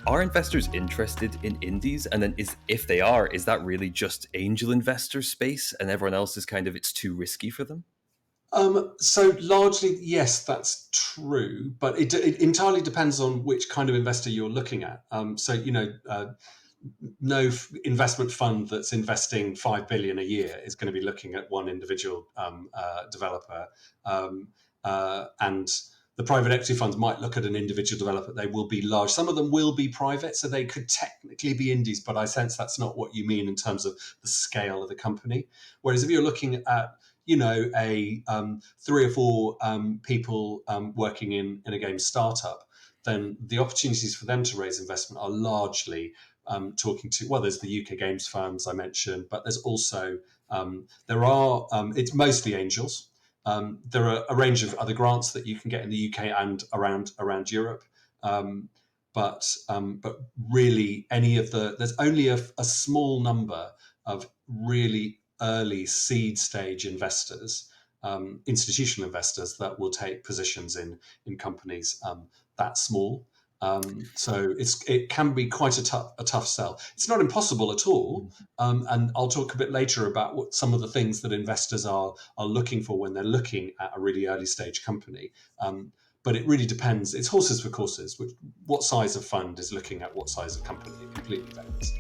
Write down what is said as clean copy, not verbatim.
Are investors interested in indies? And then if they are, is that really just angel investor space and everyone else is kind of, it's too risky for them? So largely, yes, that's true, but it entirely depends on which kind of investor you're looking at. No investment fund that's investing 5 billion a year is going to be looking at one individual developer, and the private equity funds might look at an individual developer. They will be large. Some of them will be private, so they could technically be indies, but I sense that's not what you mean in terms of the scale of the company. Whereas if you're looking at a 3 or 4 people working in a game startup, then the opportunities for them to raise investment are largely talking to, well, there's the UK games firms I mentioned, but there's also, it's mostly angels. There are a range of other grants that you can get in the UK and around Europe. But really, there's only a small number of really early seed stage investors, institutional investors, that will take positions in companies that small. So it can be quite a tough sell. It's not impossible at all, and I'll talk a bit later about what some of the things that investors are looking for when they're looking at a really early stage company. But it really depends. It's horses for courses. What size of fund is looking at what size of company? It completely depends.